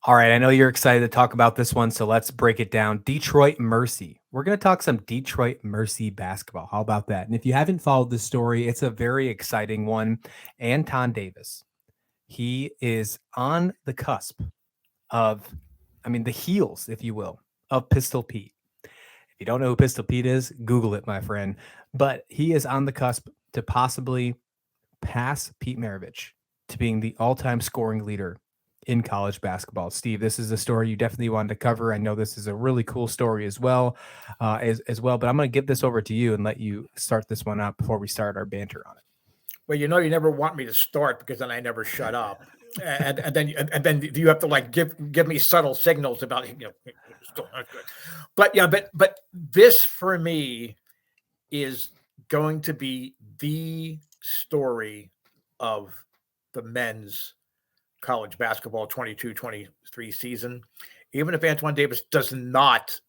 All right, I know you're excited to talk about this one, so let's break it down. Detroit Mercy. We're going to talk some Detroit Mercy basketball. How about that? And if you haven't followed this story, it's a very exciting one. Anton Davis, he is on the cusp of, the heels, if you will, of Pistol Pete. If you don't know who Pistol Pete is, Google it, my friend. But he is on the cusp to possibly pass Pete Maravich to being the all-time scoring leader in college basketball. Steve, this is a story you definitely wanted to cover. I know this is a really cool story as well, as well. But I'm going to give this over to you and let you start this one up before we start our banter on it. Well, you never want me to start because then I never shut up, and then you have to like give me subtle signals about still not good. But yeah, but this for me is going to be the story of the men's college basketball 22-23 season, even if Antoine Davis does not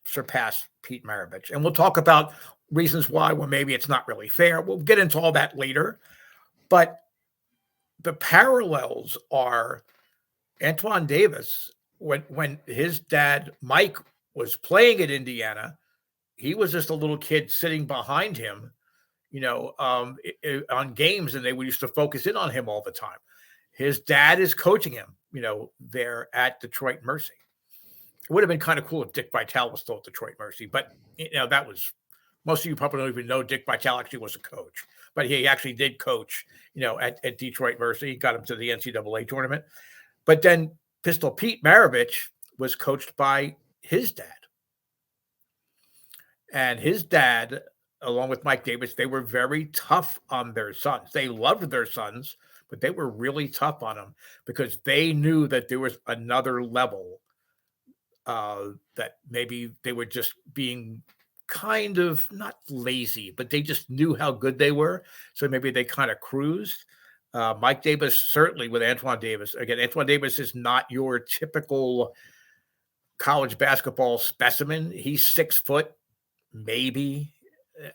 surpass Pete Maravich. And we'll talk about reasons why, well, maybe it's not really fair. We'll get into all that later. But the parallels are Antoine Davis, when his dad, Mike, was playing at Indiana, he was just a little kid sitting behind him, on games, and they used to focus in on him all the time. His dad is coaching him, there at Detroit Mercy. It would have been kind of cool if Dick Vitale was still at Detroit Mercy, but that was, most of you probably don't even know Dick Vitale actually was a coach, but he actually did coach, at Detroit Mercy. He got him to the NCAA tournament. But then Pistol Pete Maravich was coached by his dad. And his dad, along with Mike Davis, they were very tough on their sons. They loved their sons, but they were really tough on them because they knew that there was another level, that maybe they were just being kind of not lazy, but they just knew how good they were. So maybe they kind of cruised. Mike Davis, certainly with Antoine Davis. Again, Antoine Davis is not your typical college basketball specimen. He's 6 foot, maybe.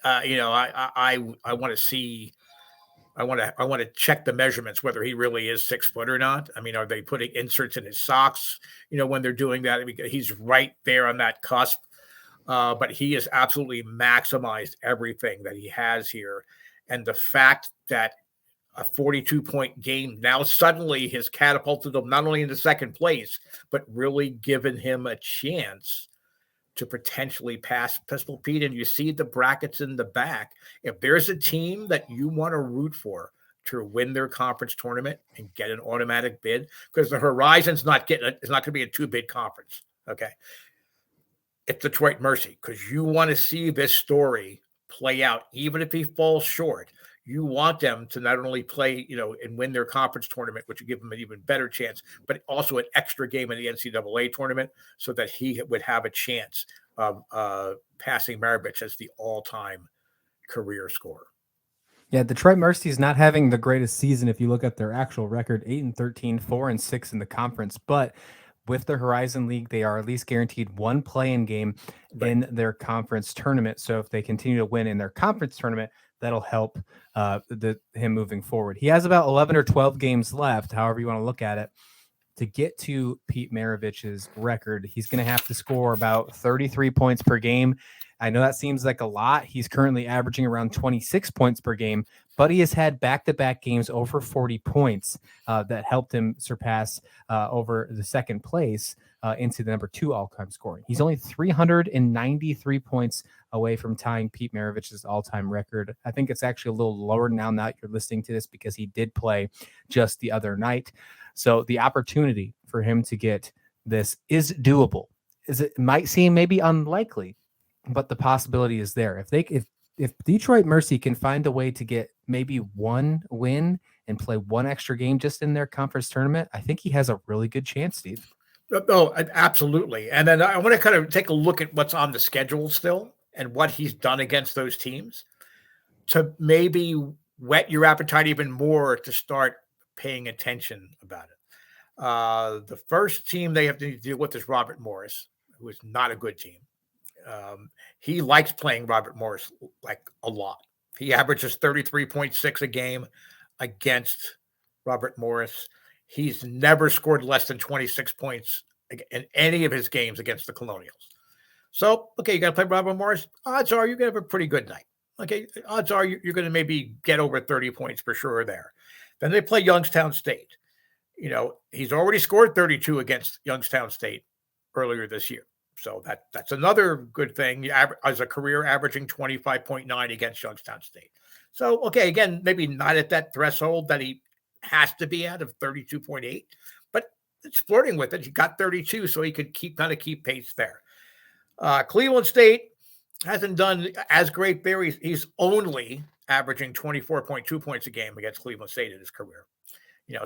I want to see. I want to check the measurements whether he really is 6 foot or not. I mean, are they putting inserts in his socks? When they're doing that, he's right there on that cusp. But he has absolutely maximized everything that he has here, and the fact that a 42-point game now suddenly has catapulted him not only into second place, but really given him a chance to potentially pass Pistol Pete. And you see the brackets in the back. If there's a team that you want to root for to win their conference tournament and get an automatic bid, because the Horizon's it's not going to be a 2-bid conference. Okay. It's Detroit Mercy, because you want to see this story play out, even if he falls short. You want them to not only play, and win their conference tournament, which would give them an even better chance, but also an extra game in the NCAA tournament so that he would have a chance of passing Maravich as the all-time career scorer. Yeah, Detroit Mercy is not having the greatest season if you look at their actual record, 8-13, 4-6 in the conference, but with the Horizon League, they are at least guaranteed one play-in game in their conference tournament. So if they continue to win in their conference tournament, that'll help him moving forward. He has about 11 or 12 games left, however you want to look at it. To get to Pete Maravich's record, he's going to have to score about 33 points per game. I know that seems like a lot. He's currently averaging around 26 points per game, but he has had back-to-back games over 40 points that helped him surpass over the second place into the number 2 all-time scoring. He's only 393 points away from tying Pete Maravich's all-time record. I think it's actually a little lower now that you're listening to this because he did play just the other night. So the opportunity for him to get this is doable. It might seem maybe unlikely, but the possibility is there. If Detroit Mercy can find a way to get maybe one win and play one extra game just in their conference tournament, I think he has a really good chance, Steve. Oh, absolutely. And then I want to kind of take a look at what's on the schedule still and what he's done against those teams to maybe whet your appetite even more to start paying attention about it. The first team they have to deal with is Robert Morris, who is not a good team. He likes playing Robert Morris like a lot. He averages 33.6 a game against Robert Morris. He's never scored less than 26 points in any of his games against the Colonials. So, okay, you got to play Robert Morris. Odds are you're going to have a pretty good night. Okay, odds are you're going to maybe get over 30 points for sure there. Then they play Youngstown State. He's already scored 32 against Youngstown State earlier this year. So that's another good thing. As a career, averaging 25.9 against Youngstown State. So, okay, again, maybe not at that threshold that he has to be at of 32.8, but it's flirting with it. He got 32, so he could keep pace there. Cleveland State hasn't done as great there. He's only averaging 24.2 points a game against Cleveland State in his career.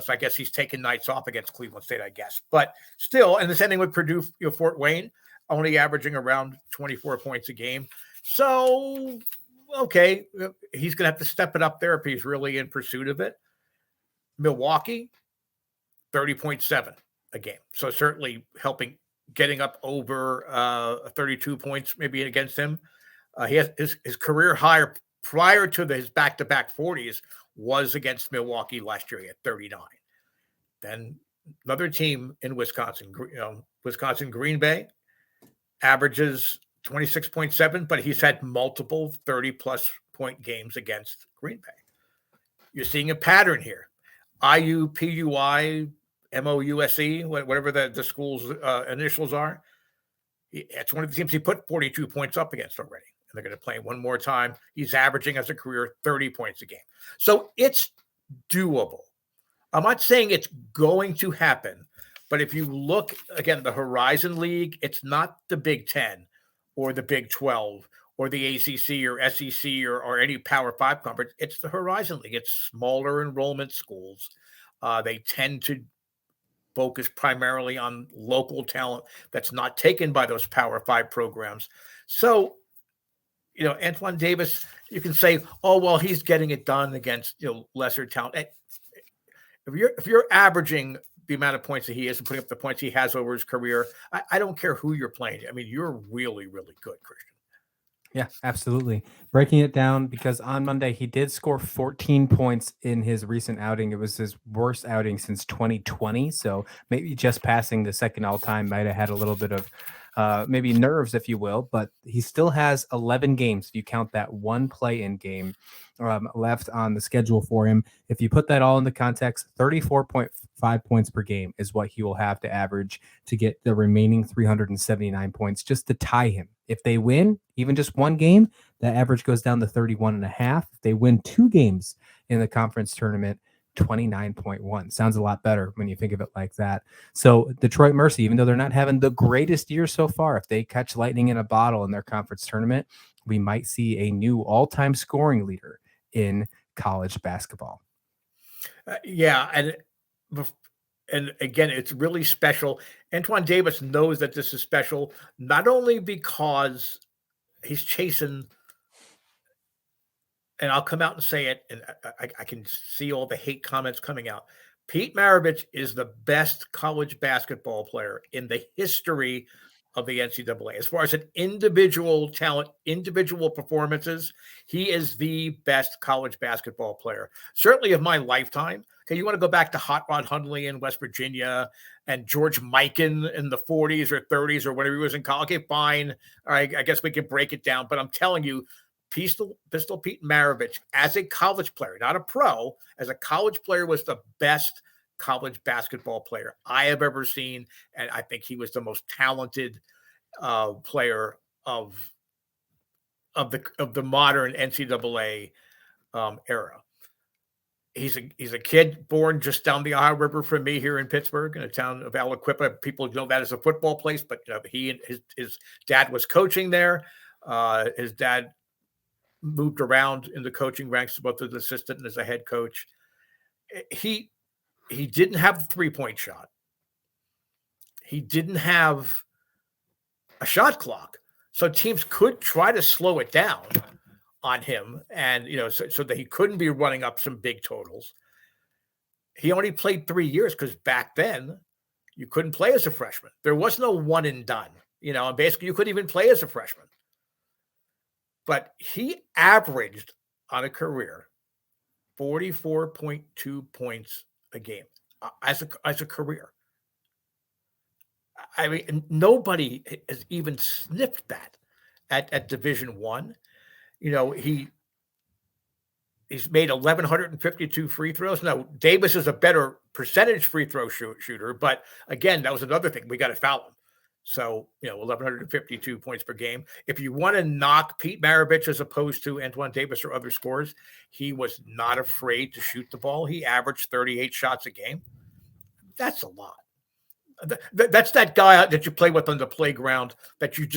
So I guess he's taking nights off against Cleveland State, I guess. But still, and the same thing with Purdue, Fort Wayne, only averaging around 24 points a game. So, okay, he's going to have to step it up there if he's really in pursuit of it. Milwaukee, 30.7 a game. So certainly helping getting up over 32 points maybe against him. He has his career high prior to his back-to-back 40s was against Milwaukee last year at 39. Then another team in Wisconsin, Wisconsin Green Bay, averages 26.7, but he's had multiple 30-plus point games against Green Bay. You're seeing a pattern here. IU, PUI, MOUSE, whatever the school's initials are. It's one of the teams he put 42 points up against already. And they're going to play one more time. He's averaging as a career 30 points a game. So it's doable. I'm not saying it's going to happen, but if you look, again, the Horizon League, it's not the Big 10 or the Big 12 or the ACC or SEC or any Power 5 conference. It's the Horizon League. It's smaller enrollment schools. They tend to focus primarily on local talent that's not taken by those Power 5 programs. So, Antoine Davis, you can say, oh, well, he's getting it done against, lesser talent. If you're averaging the amount of points that he is and putting up the points he has over his career, I don't care who you're playing. I mean, you're really, really good, Christian. Yeah, absolutely. Breaking it down, because on Monday he did score 14 points in his recent outing. It was his worst outing since 2020. So maybe just passing the second all time might have had a little bit of maybe nerves, if you will, but he still has 11 games. If you count that one play-in game left on the schedule for him, if you put that all into context, 34.5 points per game is what he will have to average to get the remaining 379 points just to tie him. If they win even just one game, that average goes down to 31.5. If they win 2 games in the conference tournament, 29.1. Sounds a lot better when you think of it like that. So Detroit Mercy, even though they're not having the greatest year so far, if they catch lightning in a bottle in their conference tournament, we might see a new all-time scoring leader in college basketball. Yeah, and again, it's really special. Antoine Davis knows that this is special, not only because he's chasing, and I'll come out and say it, and I can see all the hate comments coming out. Pete Maravich is the best college basketball player in the history of the NCAA. As far as an individual talent, individual performances, he is the best college basketball player, certainly of my lifetime. Okay, you want to go back to Hot Rod Hundley in West Virginia and George Mikan in the 40s or 30s or whatever he was in college. Okay, fine. All right, I guess we can break it down. But I'm telling you, Pistol Pete Maravich, as a college player, not a pro, as a college player, was the best college basketball player I have ever seen. And I think he was the most talented player of the modern NCAA era. He's a kid born just down the Ohio River from me here in Pittsburgh, in a town of Aliquippa. People know that as a football place, but he and his dad was coaching there. His dad moved around in the coaching ranks, both as an assistant and as a head coach. He didn't have the 3-point shot. He didn't have a shot clock. So teams could try to slow it down on him, and so that he couldn't be running up some big totals. He only played 3 years because back then you couldn't play as a freshman. There was no one and done, and basically you couldn't even play as a freshman. But he averaged on a career 44.2 points a game. as a career. I mean, nobody has even sniffed that at Division One. He's made 1,152 free throws. Now, Davis is a better percentage free throw shooter, but again, that was another thing. We got to foul him. So, 1,152 points per game. If you want to knock Pete Maravich as opposed to Antoine Davis or other scorers, he was not afraid to shoot the ball. He averaged 38 shots a game. That's a lot. That's that guy that you play with on the playground that you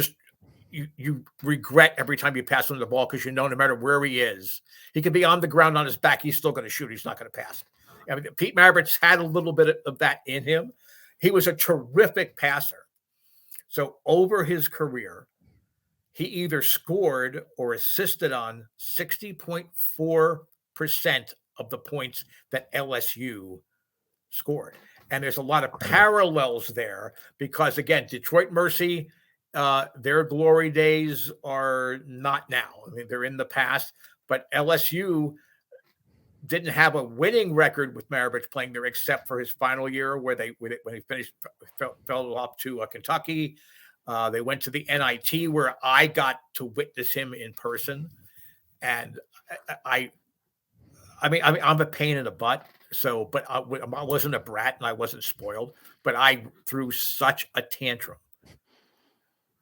regret every time you pass him the ball because no matter where he is, he could be on the ground on his back. He's still going to shoot. He's not going to pass. I mean, Pete Maravich had a little bit of that in him. He was a terrific passer. So over his career, he either scored or assisted on 60.4% of the points that LSU scored. And there's a lot of parallels there because, again, Detroit Mercy, their glory days are not now. I mean, they're in the past, but LSU didn't have a winning record with Maravich playing there except for his final year when he finished, fell off to Kentucky. They went to the NIT where I got to witness him in person. And I mean, I'm a pain in the butt. So, but I wasn't a brat and I wasn't spoiled, but I threw such a tantrum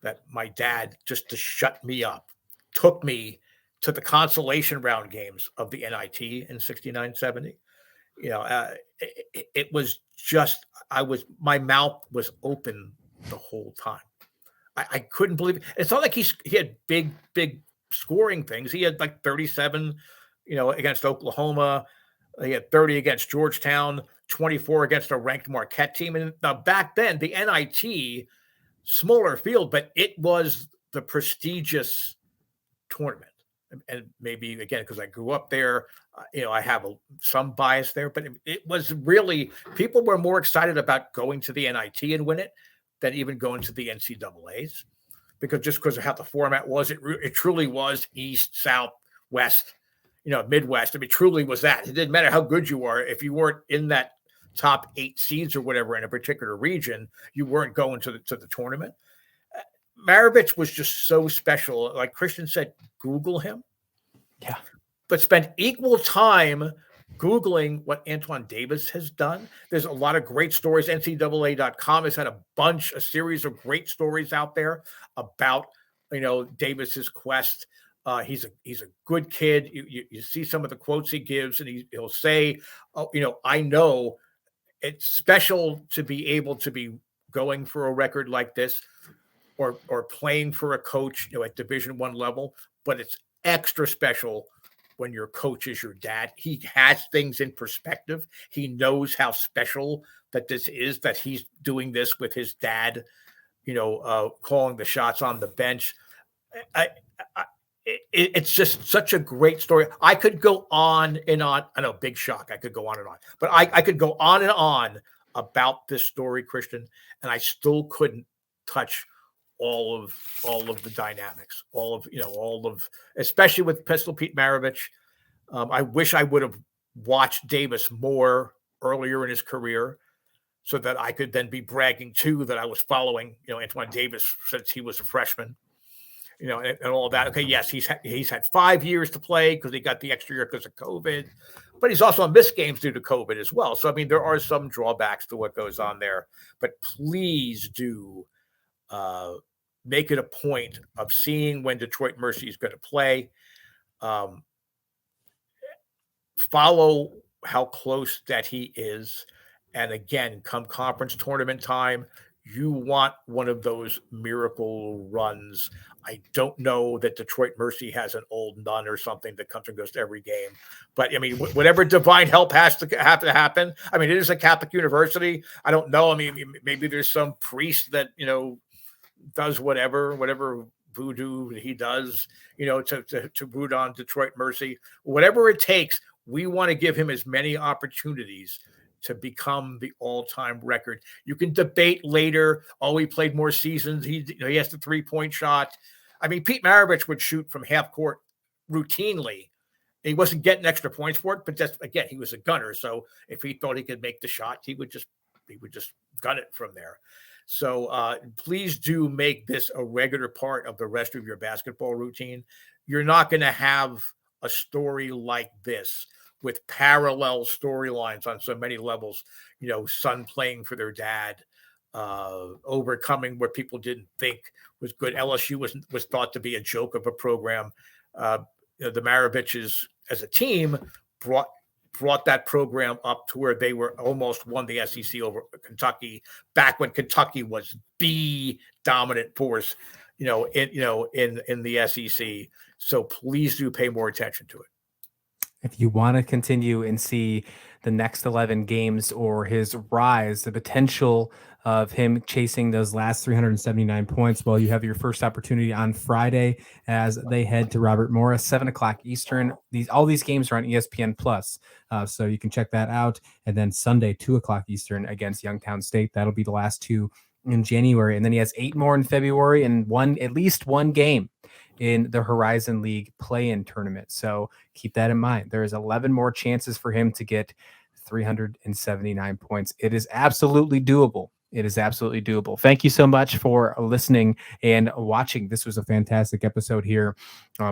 that my dad, just to shut me up, took me to the consolation round games of the NIT in 69-70. It was just, my mouth was open the whole time. I couldn't believe it. It's not like he had big scoring things. He had like 37, against Oklahoma. He had 30 against Georgetown, 24 against a ranked Marquette team. And now back then, the NIT, smaller field, but it was the prestigious tournament. And maybe, again, because I grew up there, I have some bias there, but it was really, people were more excited about going to the NIT and win it than even going to the NCAAs, because of how the format was. It truly was East, South, West, Midwest. I mean, truly was that. It didn't matter how good you are. If you weren't in that top 8 seeds or whatever in a particular region, you weren't going to the tournament. Maravich was just so special. Like Christian said, Google him. Yeah. But spend equal time Googling what Antoine Davis has done. There's a lot of great stories. NCAA.com has had a series of great stories out there about, Davis's quest. He's a good kid. You see some of the quotes he gives, and he'll say, I know it's special to be able to be going for a record like this or playing for a coach, at Division I level, but it's extra special when your coach is your dad. He has things in perspective. He knows how special that this is, that he's doing this with his dad, calling the shots on the bench. It's just such a great story. I could go on and on. I know, big shock. I could go on and on, but I could go on and on about this story, Christian, and I still couldn't touch all of the dynamics, especially with Pistol Pete Maravich. I wish I would have watched Davis more earlier in his career so that I could then be bragging too that I was following, Antoine Davis since he was a freshman, and all of that. Okay, yes, he's had 5 years to play because he got the extra year because of COVID, but he's also missed games due to COVID as well. So, I mean, there are some drawbacks to what goes on there, but please do make it a point of seeing when Detroit Mercy is going to play. Follow how close that he is. And again, come conference tournament time, you want one of those miracle runs. I don't know that Detroit Mercy has an old nun or something that comes and goes to every game. But, I mean, whatever divine help has to happen. I mean, it is a Catholic university. I don't know. I mean, maybe there's some priest that, does whatever voodoo he does, to root on Detroit Mercy. Whatever it takes, we want to give him as many opportunities to become the all-time record. You can debate later, he played more seasons. He has the 3-point shot. I mean, Pete Maravich would shoot from half court routinely He wasn't getting extra points for it, but just again, he was a gunner. So if he thought he could make the shot, he would just gun it from there. So please do make this a regular part of the rest of your basketball routine. You're not going to have a story like this with parallel storylines on so many levels. Son playing for their dad, overcoming what people didn't think was good. LSU was thought to be a joke of a program. The Maraviches as a team brought that program up to where they were almost won the SEC over Kentucky back when Kentucky was the dominant force, in the SEC. So please do pay more attention to it. If you want to continue and see the next 11 games or his rise, the potential of him chasing those last 379 points, well, you have your first opportunity on Friday as they head to Robert Morris, 7 o'clock Eastern. All these games are on ESPN Plus, so you can check that out. And then Sunday, 2 o'clock Eastern against Youngstown State. That'll be the last two in January. And then he has 8 more in February and at least one game in the Horizon League play-in tournament. So keep that in mind. There's 11 more chances for him to get 379 points. It is absolutely doable. It is absolutely doable. Thank you so much for listening and watching. This was a fantastic episode here.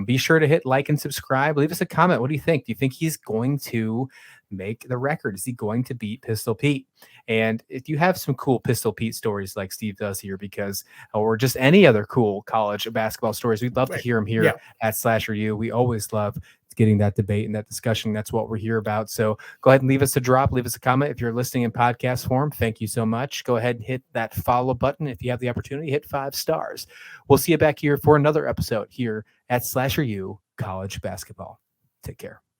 Be sure to hit like and subscribe. Leave us a comment. What do you think? Do you think he's going to make the record? Is he going to beat Pistol Pete? And if you have some cool Pistol Pete stories like Steve does here, or just any other cool college basketball stories, we'd love to hear them here at SlasherU. We always love getting that debate and that discussion. That's what we're here about. So go ahead and leave us a comment. If you're listening in podcast form, thank you so much. Go ahead and hit that follow button. If you have the opportunity, hit 5 stars. We'll see you back here for another episode here at SlasherU College Basketball. Take care.